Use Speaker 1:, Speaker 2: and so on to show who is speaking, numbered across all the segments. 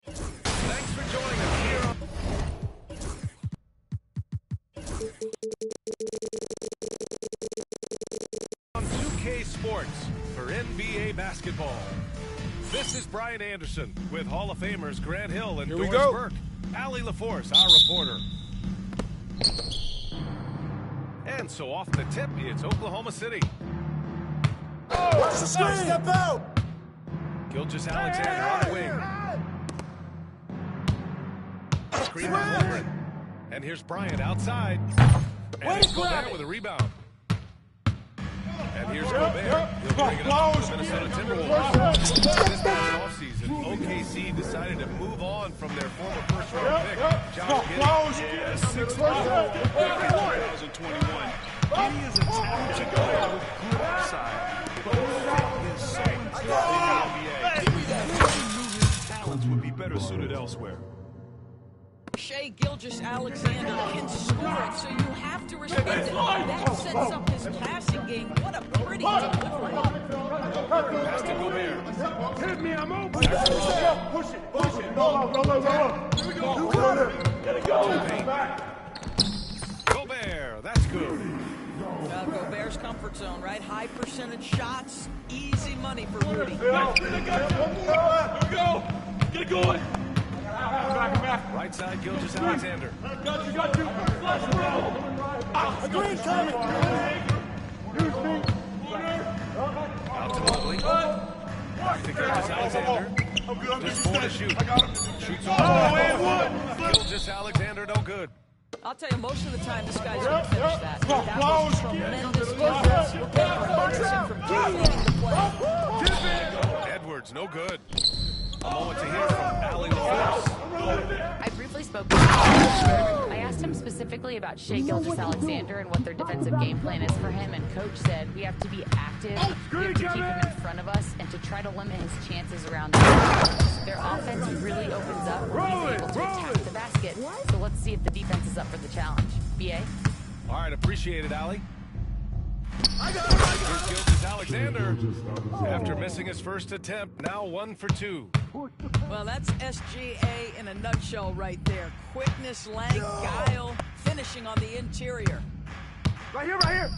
Speaker 1: Thanks for joining us here on 2K Sports for NBA basketball. This is Brian Anderson with Hall of Famers Grant Hill and Doris Burke. Allie LaForce, our reporter. And so off the tip, it's Oklahoma City.
Speaker 2: Watch the screen! Step out!
Speaker 1: Gilgeous Alexander on the wing. Screen by Holmgren. And here's Bryant outside. And it's Gobert with a rebound. And here's Gobert. He'll bring it up to the Minnesota Timberwolves. This past offseason, OKC decided to move on from their former first-round pick, John Giddey.
Speaker 3: Yeah, 6'4", back in 2021. Giddey is a talented player with good upside, but his fit is so important in the NBA. He knew his talents would be better suited elsewhere.
Speaker 4: Shai Gilgeous-Alexander can score it, so you have to respect it. That sets up his passing game. What a pretty delivery.
Speaker 1: Pass to Gobert.
Speaker 2: Hit me, I'm open! Push it! Go! Here we go! You got it! Get it going!
Speaker 1: Gobert, that's good.
Speaker 4: Gobert's comfort zone, right? High percentage shots, easy money for Rudy.
Speaker 2: Here we go! Get it going!
Speaker 1: Right side, Gilgeous-Alexander.
Speaker 2: Got you! Flash roll! Green coming!
Speaker 1: Out to Mobley. Back to Gilgeous-Alexander. Just 4 to shoot. Shoots off. Gilgeous-Alexander, no good.
Speaker 4: I'll tell you, most of the time, this guy's going to finish that. That was tremendous defense. We'll get Ferguson from dictating the play.
Speaker 1: Edwards, no good. A moment to hear from Allie LaForce.
Speaker 5: I briefly spoke to him. I asked him specifically about Shai Gilgeous-Alexander and what their defensive game plan is for him, and Coach said we have to be active, we have to keep him in front of us, and to try to limit his chances around the basket. Their offense really opens up when he's able to attack the basket, so let's see if the defense is up for the challenge. B.A.?
Speaker 1: All right, appreciate it, Allie. Here's Gilgeous-Alexander. After missing his first attempt, now 1 for 2.
Speaker 4: Well, that's SGA in a nutshell right there. Quickness, length, guile, finishing on the interior.
Speaker 2: Right here!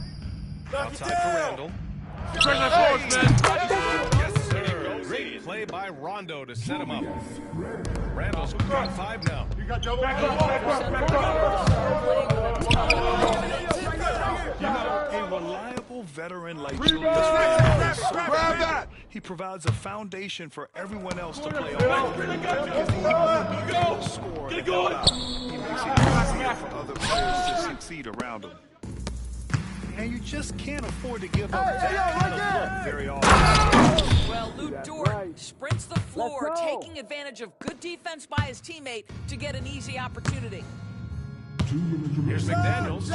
Speaker 1: Outside for Randall. Yes, sir. Great play by Rondo to set him up. Randall's got 5 now.
Speaker 2: You got double back
Speaker 3: You know, a reliable veteran like Julius Randle, he provides a foundation for everyone else to play on. Because he will score. He makes it easier for other players to succeed around him. And you just can't afford to give up that kind of look very often.
Speaker 4: Well, Lou Dort sprints the floor, taking advantage of good defense by his teammate to get an easy opportunity.
Speaker 1: Here's McDaniels.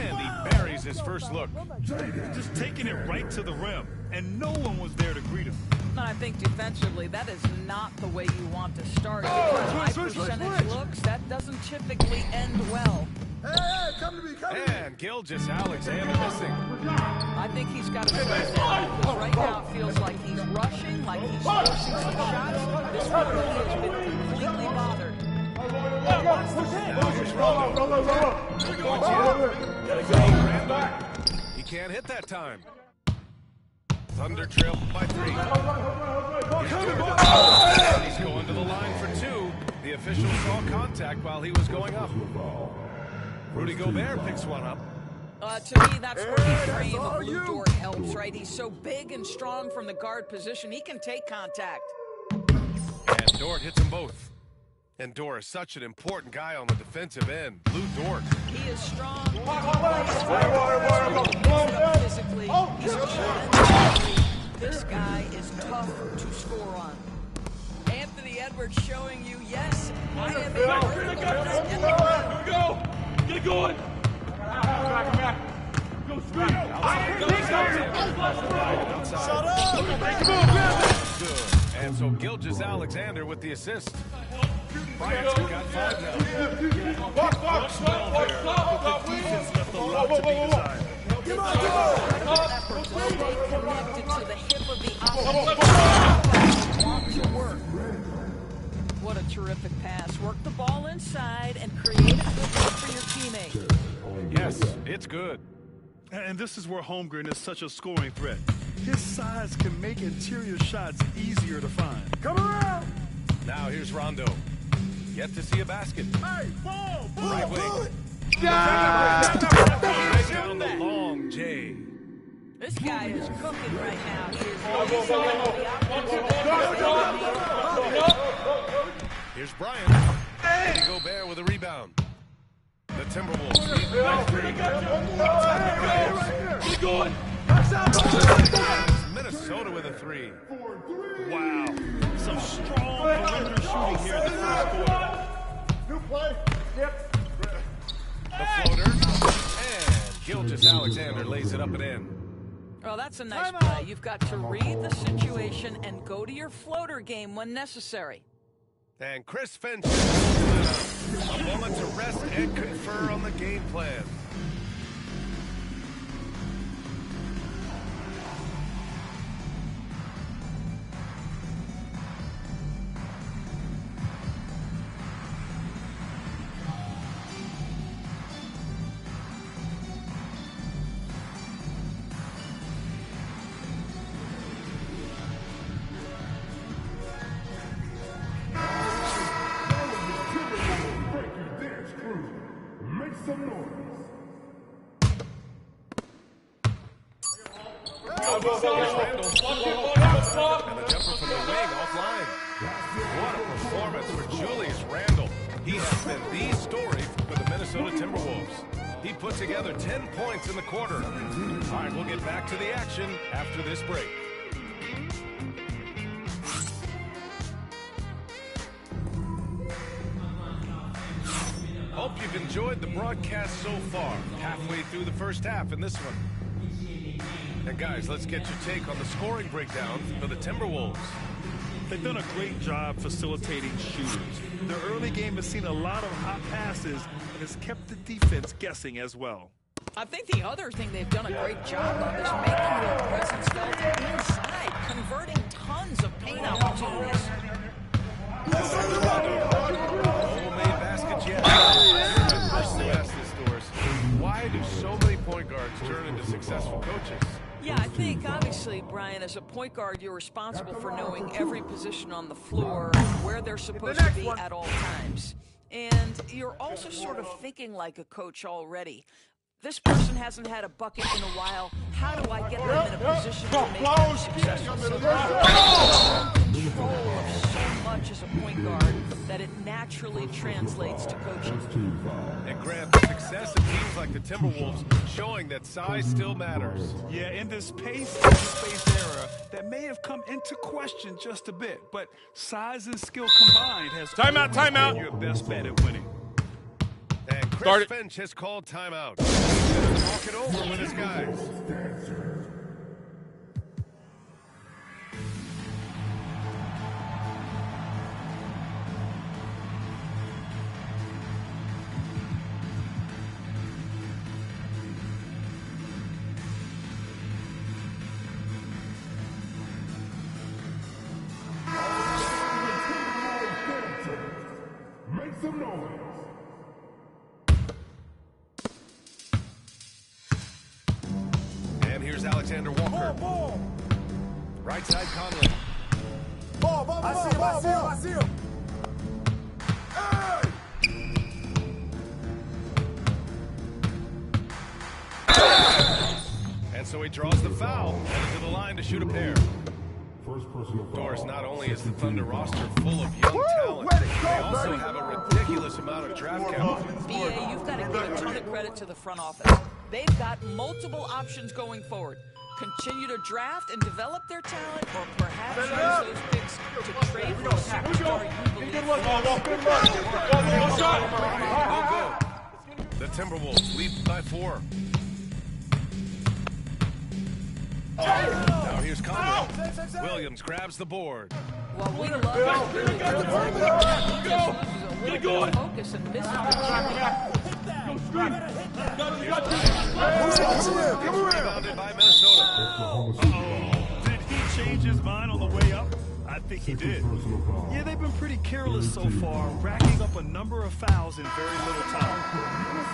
Speaker 1: And he buries his first look.
Speaker 3: Just taking it right to the rim, and no one was there to greet him.
Speaker 4: I think defensively, that is not the way you want to start. High percentage looks, that doesn't typically end well.
Speaker 2: Hey, come to me, come to me.
Speaker 1: And Gilgeous-Alexander missing.
Speaker 4: I think he's got to step down because right now it feels like he's rushing, like he's forcing some shots. This one has been completely bothered.
Speaker 1: He can't hit that time. Thunder trail by 3. He's going to the line for 2. The official saw contact while he was going up. Rudy Gobert picks one up.
Speaker 4: To me, that's where the frame of Lou Dort helps, right? He's so big and strong from the guard position. He can take contact.
Speaker 1: And Dort hits them both. And Dort is such an important guy on the defensive end. Lou Dort.
Speaker 4: He is strong. He plays physically. He's a tremendous. This guy is tough to score on. Anthony Edwards showing you, yes, I am a
Speaker 2: Here we go. Get it going. Back. Go straight.
Speaker 1: Shut up. Good. And so Gilgeous-Alexander with the assist. Bryant's got 5 now.
Speaker 3: Looks well there, but the defense left a lot to be desired.
Speaker 4: Stay connected to the hip of the want to work. What a terrific pass. Work the ball inside and create a good look for your teammate.
Speaker 1: Yes, it's good.
Speaker 3: And this is where Holmgren is such a scoring threat. His size can make interior shots easier to find.
Speaker 2: Come around.
Speaker 1: Now here's Rondo. Yet to see a basket.
Speaker 2: Hey, ball.
Speaker 1: Right wing.
Speaker 2: Yeah.
Speaker 1: Right down the long J.
Speaker 4: This guy is cooking right now. He is
Speaker 1: Here's Bryant. Rudy Gobert with a rebound. The Timberwolves. Minnesota with a 3.
Speaker 3: Wow. Some strong perimeter shooting here in the first quarter.
Speaker 2: New play. Yep.
Speaker 1: The floater. And Gilgeous-Alexander lays it up and in.
Speaker 4: Well, that's a nice play. You've got to read the situation and go to your floater game when necessary.
Speaker 1: And Chris Finch. A moment to rest and confer on the game plan.
Speaker 2: Some noise.
Speaker 1: And the jumper from the wing offline. What a performance for Julius Randle. He has been the story for the Minnesota Timberwolves. He put together 10 points in the quarter. All right, we'll get back to the action after this break. Hope you've enjoyed the broadcast so far. Halfway through the first half in this one. And guys, let's get your take on the scoring breakdown for the Timberwolves.
Speaker 3: They've done a great job facilitating shooters. Their early game has seen a lot of hot passes and has kept the defense guessing as well.
Speaker 4: I think the other thing they've done a great job of is making their presence felt inside, converting tons of paint opportunities.
Speaker 1: Homemade baskets yet. Personally ask this, Doris, why do so many point guards turn into successful coaches?
Speaker 4: Yeah, I think, obviously, Brian, as a point guard, you're responsible for knowing every position on the floor, where they're supposed to be at all times. And you're also sort of thinking like a coach already. This person hasn't had a bucket in a while. How do I get them in a position to make them successful? So they're control of so much as a point guard that it naturally translates to coaching.
Speaker 1: And Grant, the success of teams like the Timberwolves showing that size still matters.
Speaker 3: Yeah, in this pace and space era, that may have come into question just a bit, but size and skill combined has
Speaker 1: timeout.
Speaker 3: been your best bet at winning.
Speaker 1: And Chris Finch has called timeout. He's going to talk it over with his guys.
Speaker 2: Make some noise.
Speaker 1: And here's Alexander Walker.
Speaker 2: Ball.
Speaker 1: Right side Conley.
Speaker 2: Ball. I see him. Hey!
Speaker 1: And so he draws the foul. Headed to the line to shoot a pair.
Speaker 2: First personal foul.
Speaker 1: Doris, not only is the Thunder roster full of young talent, they also have a ridiculous amount of draft capital.
Speaker 4: BA, you've got to give a ton of credit to the front office. They've got multiple options going forward. Continue to draft and develop their talent, or perhaps use those picks to trade for a superstar you believe in.
Speaker 1: The Timberwolves lead by 4. Now here's Conley. Williams grabs the board.
Speaker 4: Well, we love it. Really he just loses a little bit of focus and misses
Speaker 1: Rebounded by Minnesota.
Speaker 3: Did he change his mind on the way up? I think he did. Yeah, they've been pretty careless so far, racking up a number of fouls in very little time.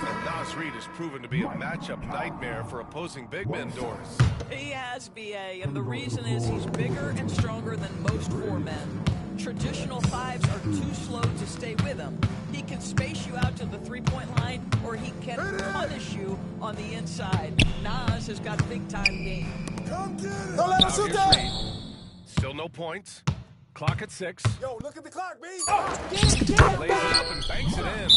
Speaker 1: And Nas Reed has proven to be a matchup nightmare for opposing big men, Doris.
Speaker 4: He has, BA, and the reason is he's bigger and stronger than most 4 men. Traditional 5s are too slow to stay with him. He can space you out to the three-point line, or he can punish you on the inside. Nas has got big-time game.
Speaker 2: Don't let him shoot
Speaker 1: Here's
Speaker 2: that.
Speaker 1: Reed. Still no points. Clock at 6.
Speaker 2: Yo, look at the clock, B.
Speaker 1: Lays it up and banks it in.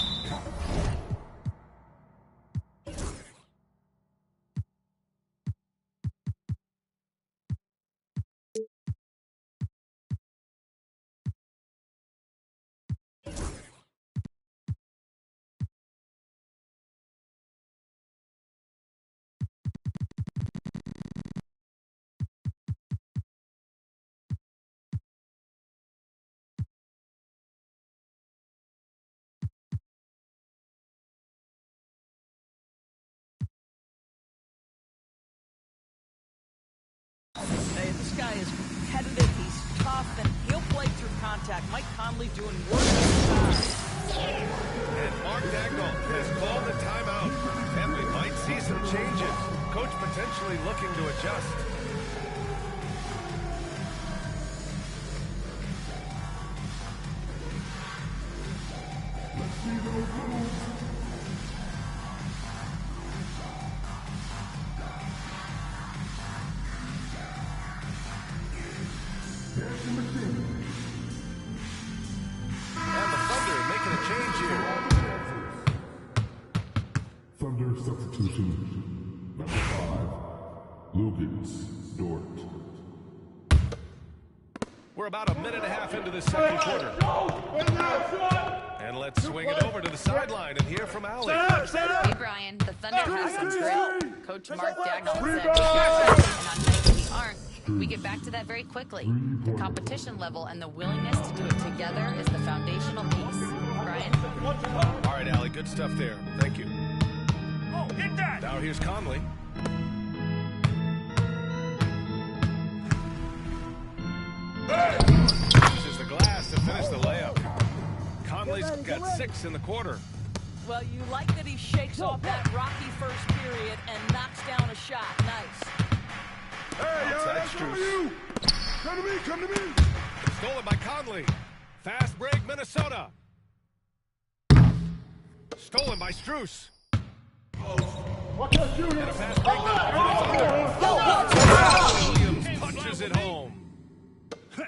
Speaker 4: Hey, this guy is competitive, he's tough, and he'll play through contact. Mike Conley doing work inside.
Speaker 1: And Mark Dagnall has called the timeout. And we might see some changes. Coach potentially looking to adjust. And the Thunder making a change here.
Speaker 2: Thunder substitution. Number 5. Lucas Dort.
Speaker 1: We're about a minute and a half into the second quarter. And let's swing it over to the sideline and hear from Allie.
Speaker 5: Hey, Brian, the Thunder have some grit. Coach Mark Dagnall said, and on nights we aren't, we get back to that very quickly. The competition level and the willingness to do it together is the foundational piece. Brian?
Speaker 1: All right, Allie, good stuff there. Thank you. Now here's Conley. Uses the glass to finish the layup. Conley's got 6 in the quarter.
Speaker 4: Well, you like that he shakes off that rocky first period and knocks down a shot. Nice.
Speaker 1: Outside Strus.
Speaker 2: Come to me.
Speaker 1: Stolen by Conley. Fast break, Minnesota. Stolen by Strus.
Speaker 2: Watch out, shoot
Speaker 1: And a
Speaker 2: it.
Speaker 1: fast break now for the Thunder. Williams punches it home.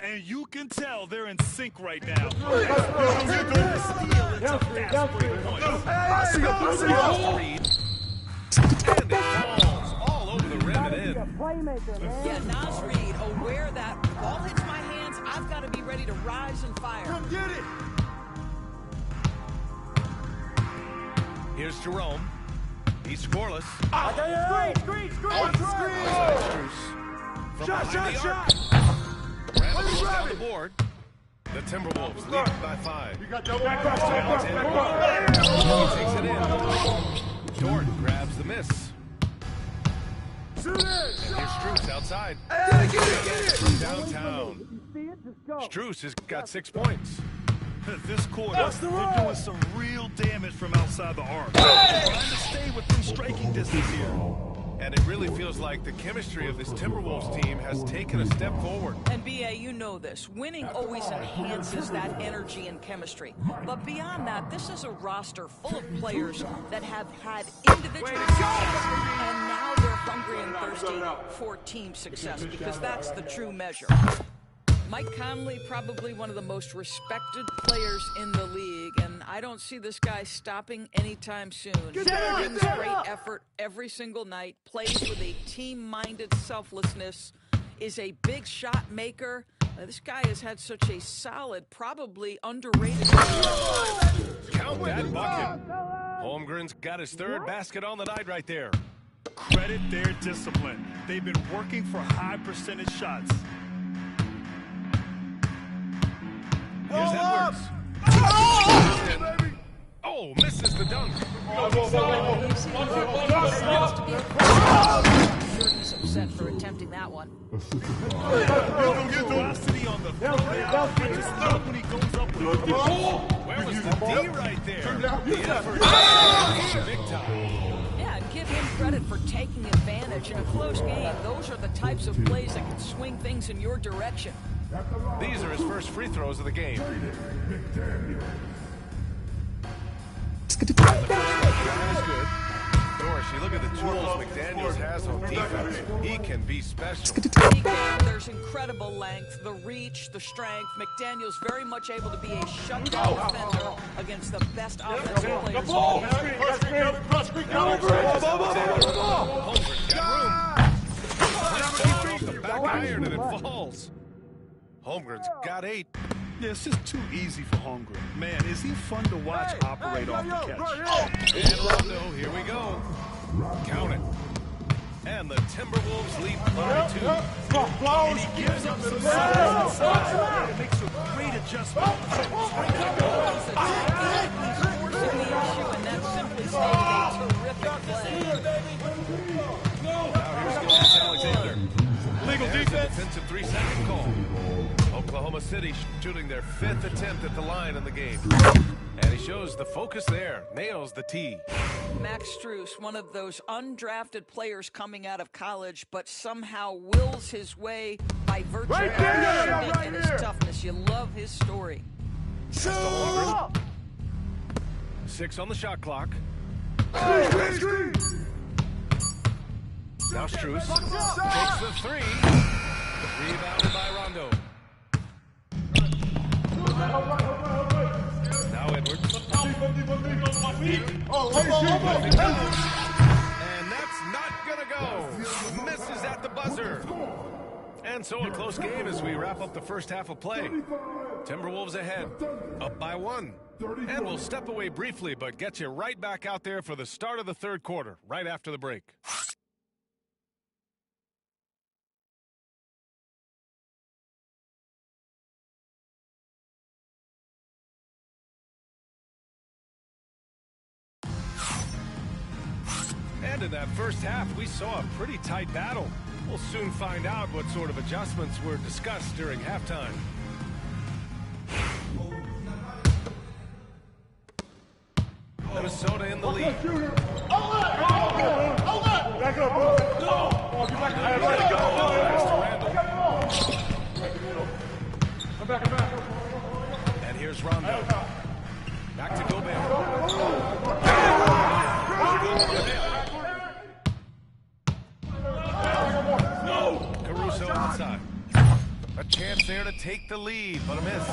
Speaker 3: And you can tell they're in sync right now.
Speaker 1: Reed. And it falls all over the rim and in.
Speaker 4: Yeah, Nas Reed, aware that ball hits my hands, I've got to be ready to rise and fire.
Speaker 2: Come get it.
Speaker 1: Here's Jerome. He's scoreless.
Speaker 2: Screen!
Speaker 1: Shot! Randall goes down the board. The Timberwolves lead by 5.
Speaker 2: You got double back.
Speaker 1: He takes it in. Jordan grabs the miss. And here's Strus outside. From downtown. Strus has got 6 points.
Speaker 3: This quarter, they're doing some real damage from outside the arc. Trying to stay within striking distance here.
Speaker 1: And it really feels like the chemistry of this Timberwolves team has taken a step forward.
Speaker 4: And B.A., you know this. Winning always enhances that energy and chemistry. But beyond that, this is a roster full of players that have had individual success, and now they're hungry and thirsty for team success, because that's the true measure. Mike Conley, probably one of the most respected players in the league, and I don't see this guy stopping anytime soon. Brings great effort every single night, plays with a team-minded selflessness, is a big shot maker. This guy has had such a solid, probably underrated career.
Speaker 1: Count that bucket. Holmgren's got his 3rd basket on the night right there.
Speaker 3: Credit their discipline. They've been working for high percentage shots.
Speaker 1: Here's Edwards. Oh, misses the dunk.
Speaker 4: He's upset for attempting that one.
Speaker 3: Velocity on the floor. I just love when he goes up with the ball.
Speaker 1: Where was the D right there? The effort. Big time.
Speaker 4: Yeah, and give him credit for taking advantage in a close game. Those are the types of plays that can swing things in your direction.
Speaker 1: These are his first free throws of the game. Doris, you look at the tools McDaniels has on defense. He can be special.
Speaker 4: There's incredible length, the reach, the strength. McDaniels very much able to be a shutdown defender against the best offensive players in the game.
Speaker 1: Holmgren got room. Off the back iron and it falls. Holmgren's got 8.
Speaker 3: Yeah, it's just too easy for Holmgren. Man, is he fun to watch operate off the catch.
Speaker 1: And Rondo, here we go. Count it. And the Timberwolves lead by 2.
Speaker 3: And he gives up some size inside. It makes a great adjustment.
Speaker 4: He's forcing the issue, and that's simply stating a terrific play.
Speaker 1: Now here's Gilgeous Alexander.
Speaker 3: Legal
Speaker 1: There's
Speaker 3: defense.
Speaker 1: a defensive 3-second call. Oklahoma City shooting their 5th attempt at the line in the game. And he shows the focus there. Nails the tee.
Speaker 4: Max Strus, one of those undrafted players coming out of college, but somehow wills his way by virtue of his shooting and his toughness. You love his story.
Speaker 1: 6 on the shot clock. Now Strus takes the 3. Rebounded by Rondo. Now Edwards. And that's not gonna go. Misses at the buzzer. And so a close game as we wrap up the first half of play. Timberwolves ahead, up by 1. And we'll step away briefly, but get you right back out there for the start of the 3rd quarter, right after the break. And in that first half, we saw a pretty tight battle. We'll soon find out what sort of adjustments were discussed during halftime. Minnesota in the lead.
Speaker 2: Back up, bro. Come back.
Speaker 1: And here's Rondo. Back to Gobert. Caruso outside. A chance there to take the lead, but a miss.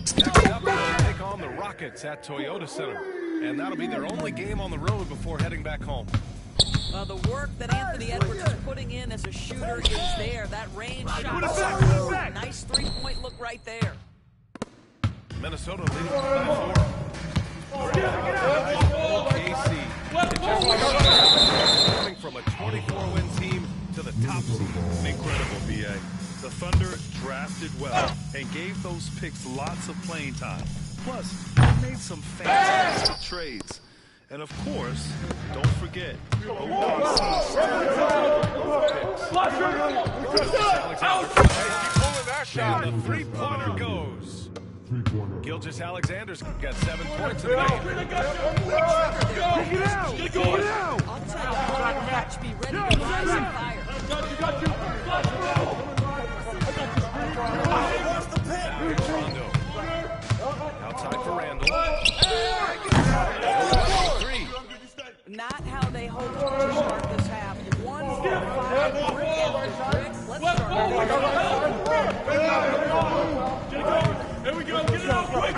Speaker 1: Next up, they'll take on the Rockets at Toyota Center. And that'll be their only game on the road before heading back home.
Speaker 4: The work that Anthony Edwards is putting in as a shooter is there. That range shot. Nice three-point look right there.
Speaker 1: Minnesota leading by 4. OKC. Coming from a 24-win team to the top seed.
Speaker 3: Incredible, BA. The Thunder drafted well and gave those picks lots of playing time. Plus, they made some fantastic trades. And of course, don't forget,
Speaker 1: And the three-pointer goes. Gilgeous-Alexander's got 7 points in the game.
Speaker 4: I'll tell you, match be ready to rise and fire.
Speaker 1: Rondo. Outside for Randall. Three.
Speaker 4: Not how they hoped to start this half. 1 for 5. Brick after brick. Let's start.
Speaker 2: Here we go. Get it out quick.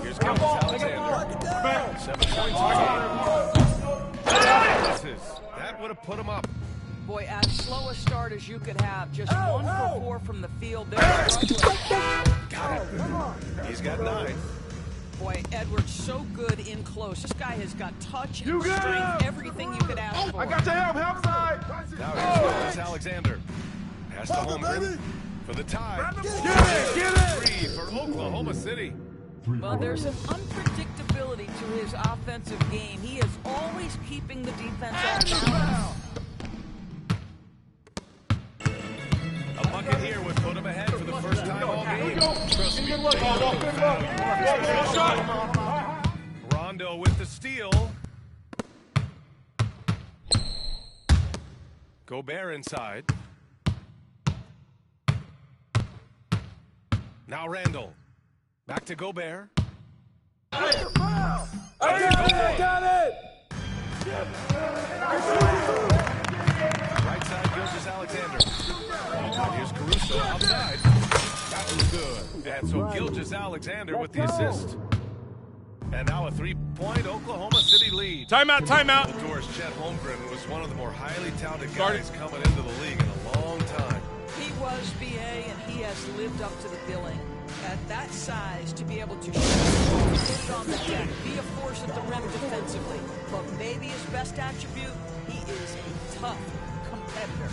Speaker 1: Here's Gilgeous-Alexander. 7 points in the game. That would have put him up.
Speaker 4: Boy, as slow a start as you could have. Just 1 for 4 from the field. There.
Speaker 1: Got it. He's got 9.
Speaker 4: Boy, Edwards so good in close. This guy has got touch and strength, everything you could ask for.
Speaker 2: I got your help side.
Speaker 1: Now here's Gilgeous-Alexander. Pass to Holmgren for the tie.
Speaker 2: Get it.
Speaker 1: 3 for Oklahoma City.
Speaker 4: Well, there's an unpredictability to his offensive game. He is always keeping the defense off balance.
Speaker 1: A bucket here would put him ahead for the first time all game. Trust me, Rondo with the steal. Gobert inside. Now Randall. Back to Gobert.
Speaker 2: Got it.
Speaker 1: Right side, Gilgeous-Alexander. Here's Caruso outside. That was good. And so Gilgeous-Alexander with the assist. And now a 3-point Oklahoma City lead.
Speaker 2: Timeout.
Speaker 1: The Doors' Chet Holmgren was one of the more highly touted guys coming into the league in a long time.
Speaker 4: He was BA, and he has lived up to the billing. At that size, to be able to shoot, put it on the deck, be a force at the rim defensively. But maybe his best attribute, he is a tough competitor.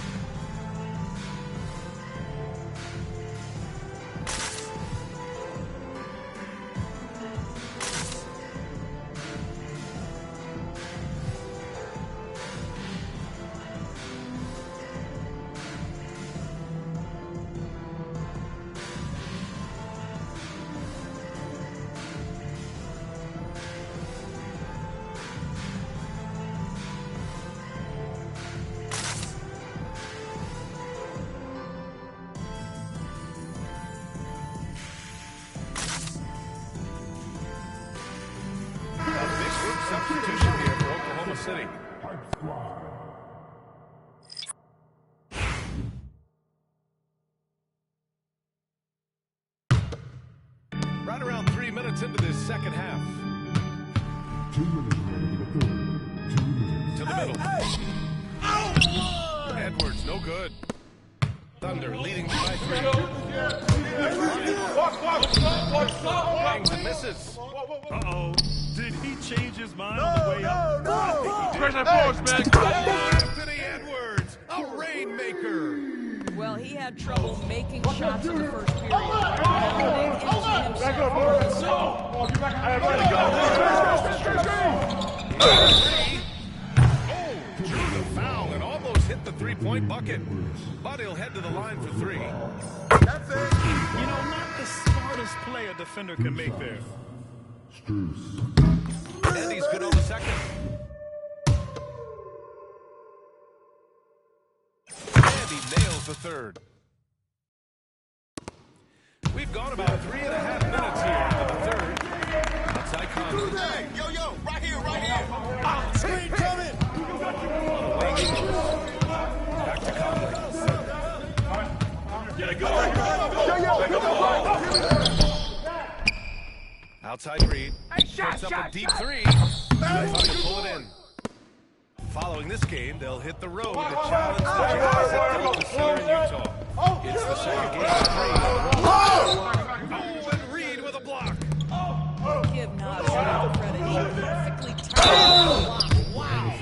Speaker 1: Substitution here for Oklahoma City. Right around 3 minutes into this second half.
Speaker 6: 2 minutes remaining in the third. 2 minutes.
Speaker 1: To the middle. Edwards, no good. Thunder leading by 3. Bangs and misses.
Speaker 3: Uh-oh. Did he change his mind on the way up?
Speaker 1: Anthony Edwards, a rainmaker.
Speaker 4: Well, he had trouble making shots in the first period.
Speaker 1: Drew the foul and almost hit the three-point bucket. But he'll head to the line for 3.
Speaker 3: Not the smartest play a defender can make there.
Speaker 1: And he's good on the second. And he nails the third. We've gone about 3.5 minutes here into the third. Outside Conley.
Speaker 2: Yo, right here. Screen coming.
Speaker 1: Back to Conley. Outside Reed. Puts up a deep 3. Trying to pull it in. Following this game, they'll hit the road to challenge the Jazz at Delta Center in Utah. It's the second game of 3. Oh, and Reed with a block.
Speaker 4: give Nas the credit. He perfectly timed the block. Wow.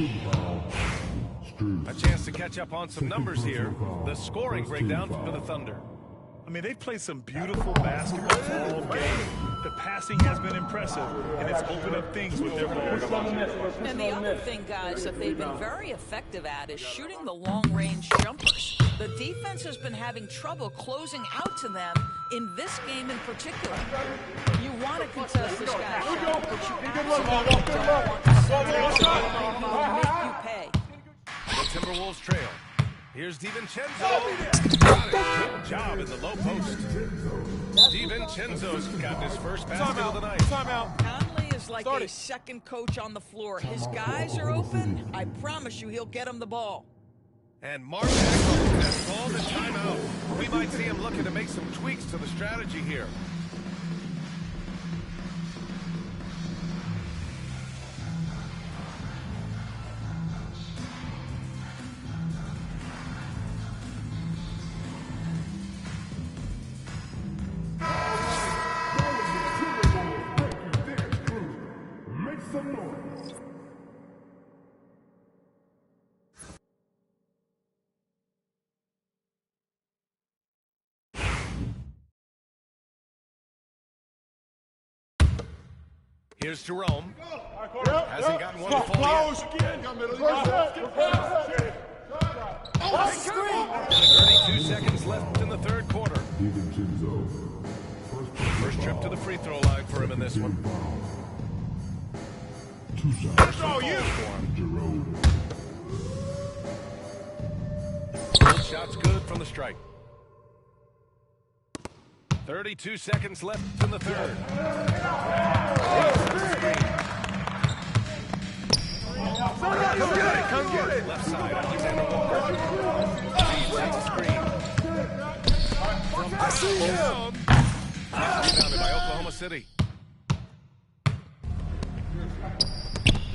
Speaker 1: A chance to catch up on some numbers here. The scoring breakdown for the Thunder.
Speaker 3: I mean, they've played some beautiful basketball all game. The passing has been impressive, and it's opened up things with their ball.
Speaker 4: And the other thing, guys, that they've been very effective at is shooting the long-range jumpers. The defense has been having trouble closing out to them in this game in particular. You want to contest this guy's shot, but you absolutely don't want to send it to make you pay.
Speaker 1: The Timberwolves trail. Here's DiVincenzo. Got it. Good job in the low post. DiVincenzo's got his first basket of the night.
Speaker 4: Conley is like a second coach on the floor. His guys are open. I promise you he'll get him the ball.
Speaker 1: And Mark Aguilar has called a timeout. We might see him looking to make some tweaks to the strategy here. Here's Jerome. Hasn't gotten one full yet. 32 seconds left in the third quarter. First trip to the free throw line for him in this one. Both shots good from the strike. 32 seconds left in the third.
Speaker 2: Come get it.
Speaker 1: Left side, Alexander Walker. Feed takes a screen. From down. Rebounded by Oklahoma City.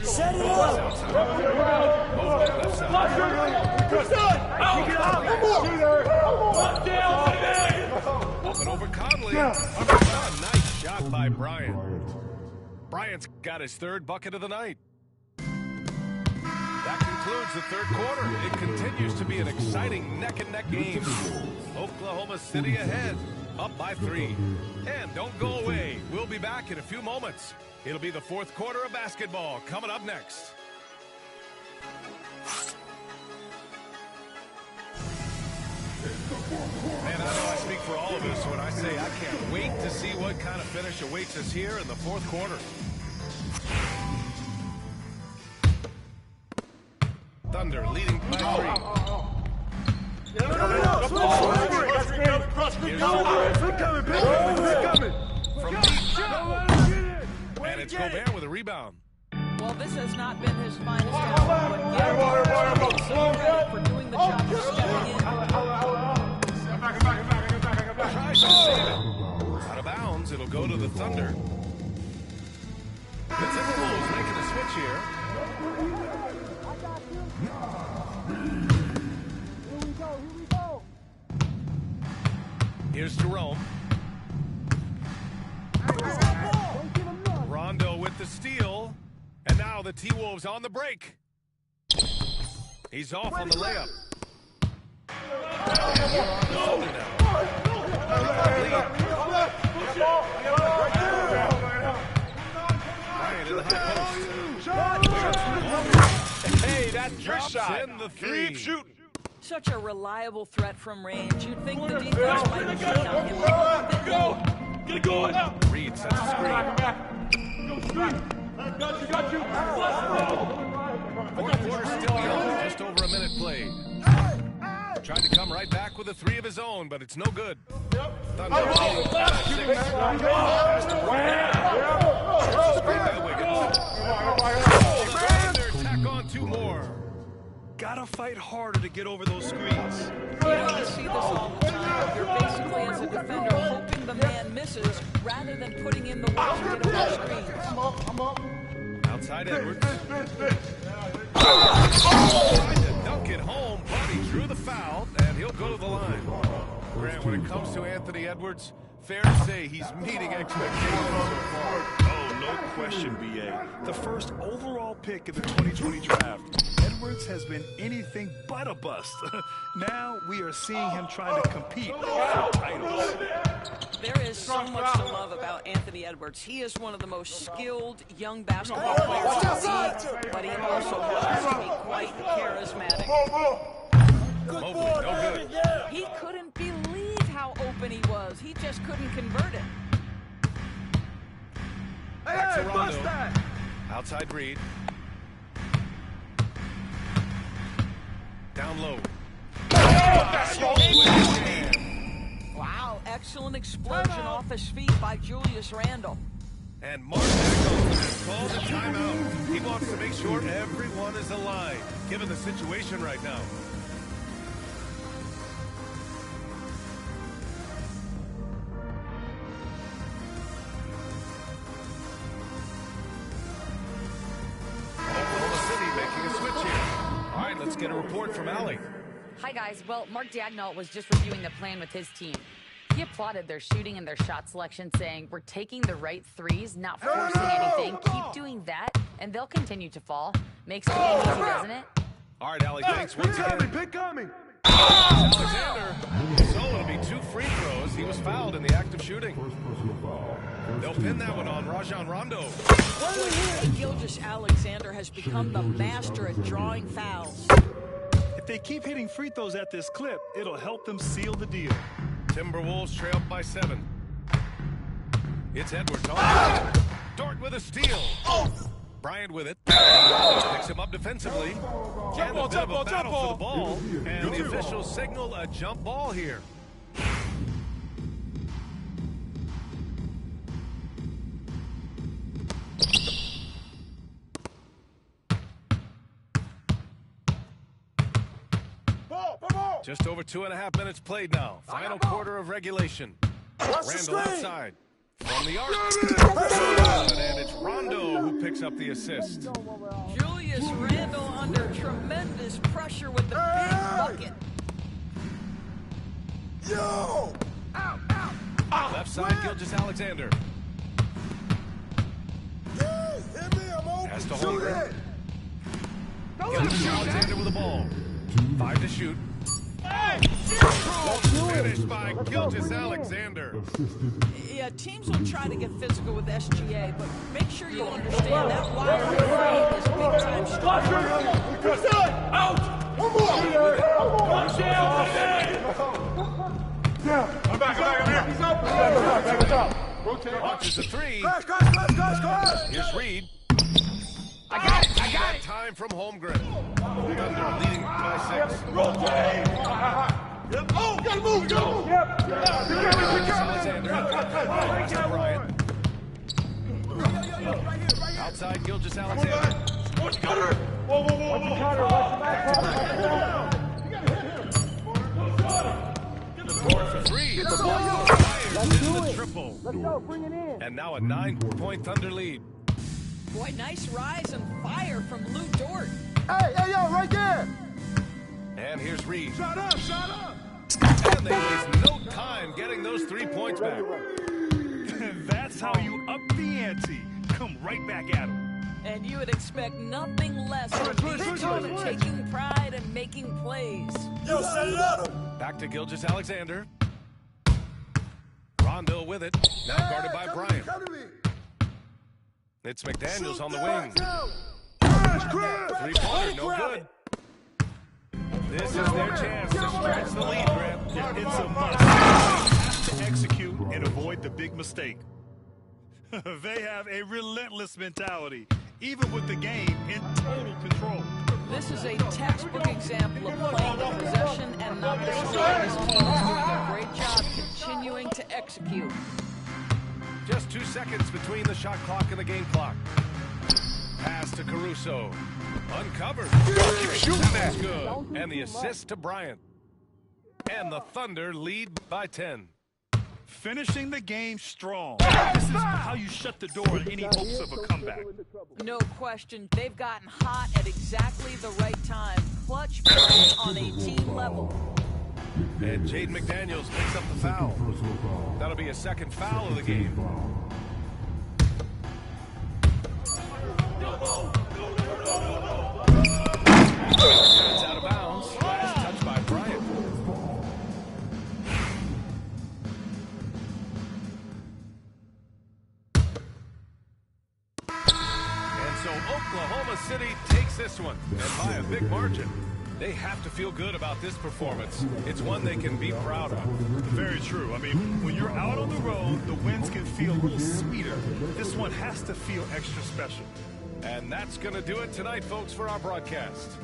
Speaker 2: Set it up.
Speaker 1: Left side. Open over Conley. Nice shot by Bryant. Bryant's got his third bucket of the night. That concludes the third quarter. It continues to be an exciting neck-and-neck game. Oklahoma City ahead, up by 3. And don't go away. We'll be back in a few moments. It'll be the fourth quarter of basketball coming up next. Man, I know I speak for all of us when I say I can't wait to see what kind of finish awaits us here in the fourth quarter. Thunder leading by 3. From deep. And it's Gobert with a rebound.
Speaker 4: Well, this has not been his finest hour, but Gary is so ready for doing the job of stepping in.
Speaker 1: Tries to save it. Out of bounds, it'll go to the Thunder. The Timberwolves making a switch here. Here's Jerome. Rondo with the steal. And now the T-Wolves on the break. He's off on the layup. And we're on the Thunder now. Bryant in the high post. Hey, that drops in the 3.
Speaker 2: Keep shooting.
Speaker 4: Such a reliable threat from range. You'd think the defense might be keen on him.
Speaker 2: Get it going.
Speaker 1: Reed sets a screen.
Speaker 2: Got you.
Speaker 1: Fourth quarter still young, just over a minute played. Tried to come right back with a 3 of his own, but it's no good. Thunder leading by 6. Thunder tack on 2 more.
Speaker 3: Gotta fight harder to get over those screens.
Speaker 4: You know, you see this all the time. You're basically, as a defender, hoping the man misses rather than putting in the work to get over screens.
Speaker 1: Outside Edwards. Tried to dunk it home, but he drew the foul, and he'll go to the line. Grant, when it comes to Anthony Edwards, Fair to say he's meeting expectations so far.
Speaker 3: Oh, no question, B.A. The first overall pick in the 2020 draft, Edwards has been anything but a bust. Now we are seeing him trying to compete for titles.
Speaker 4: There is so much to love about Anthony Edwards. He is one of the most skilled young basketball players in the league, but he also happens to be quite charismatic.
Speaker 1: Mobley, no good.
Speaker 4: He couldn't believe how open he was. He just couldn't convert it.
Speaker 1: Back to Rondo. Outside Reed. Down low.
Speaker 4: Wow, excellent explosion off his feet by Julius Randle.
Speaker 1: And Mark Aguilar has called a timeout. He wants to make sure everyone is aligned, given the situation right now. Oklahoma City making a switch here. All right, let's get a report from Allie.
Speaker 5: Hi, guys. Well, Mark Daigneault was just reviewing the plan with his team. He applauded their shooting and their shot selection, saying, "We're taking the right threes, not forcing anything. Keep doing that, and they'll continue to fall. Makes the game easy, doesn't it?"
Speaker 1: All right, Allie, thanks once again.
Speaker 2: Pick coming.
Speaker 1: Alexander. So it'll be 2 free throws. He was fouled in the act of shooting. They'll pin that one on Rajon Rondo.
Speaker 4: Gilgeous-Alexander has become the master at drawing fouls.
Speaker 3: If they keep hitting free throws at this clip, it'll help them seal the deal.
Speaker 1: Timberwolves trail by 7. It's Edwards. Dort with a steal. Bryant with it. Picks him up defensively. And a bit of a battle for the ball. And the officials signal a jump ball here. Just over 2.5 minutes played now. Final quarter of regulation. Randall outside. From the arc. And it's Rondo who picks up the assist.
Speaker 4: Julius Randle under tremendous pressure with the big bucket.
Speaker 2: Yo!
Speaker 1: Left side, Gilgeous-Alexander.
Speaker 2: Hit me, I'm open.
Speaker 1: Has to hold it. Gilgeous-Alexander with the ball. 5 to shoot. Finished by Gilgeous-Alexander.
Speaker 4: Yeah, teams will try to get physical with SGA, but make sure you understand that wide frame is big time strong.
Speaker 2: Out! One more! I'm back here. He's up. Rotate.
Speaker 1: Launches a 3.
Speaker 2: Guys.
Speaker 1: Here's Reed.
Speaker 5: I got it.
Speaker 1: Time from Holmgren. Thunder leading by 6.
Speaker 2: Rotate. Yep. Oh, gotta move. Yep.
Speaker 1: Alexander. Pass to Bryant. Outside Gilgeous-Alexander.
Speaker 2: Whoa.
Speaker 1: Score for 3. The ball fires in the triple.
Speaker 2: Let's go, bring it in.
Speaker 1: And now a 9-point Thunder lead.
Speaker 4: Boy, nice rise and fire from Lou Dort.
Speaker 2: Hey, yo, right there.
Speaker 1: And here's Reed.
Speaker 2: Shut up.
Speaker 1: And they waste no time getting those 3 points back.
Speaker 3: That's how you up the ante. Come right back at him.
Speaker 4: And you would expect nothing less from these two taking pride and making plays.
Speaker 2: Yo, set it up.
Speaker 1: Back to Gilgeous-Alexander. Rondo with it. Now guarded by Bryant. It's McDaniels on the wing. 3-pointer, no good. This is their chance to stretch the lead, Grant.
Speaker 3: It's a must. Have to execute and avoid the big mistake. They have a relentless mentality, even with the game in total control.
Speaker 4: This is a textbook example of playing the possession and not the score. This team is doing a great job continuing to execute.
Speaker 1: Just 2 seconds between the shot clock and the game clock. Pass to Caruso. Uncovered. That's good. And the assist to Bryant. And the Thunder lead by 10.
Speaker 3: Finishing the game strong. This is how you shut the door on any hopes of a comeback.
Speaker 4: No question, they've gotten hot at exactly the right time. Clutch play on a team level.
Speaker 1: And Jaden McDaniels picks up the foul. That'll be a second foul of the game. That's out of bounds. Last touch by Bryant. And so Oklahoma City takes this one, and by a big margin. They have to feel good about this performance. It's one they can be proud of.
Speaker 3: Very true. I mean, when you're out on the road, the wins can feel a little sweeter. This one has to feel extra special.
Speaker 1: And that's going to do it tonight, folks, for our broadcast.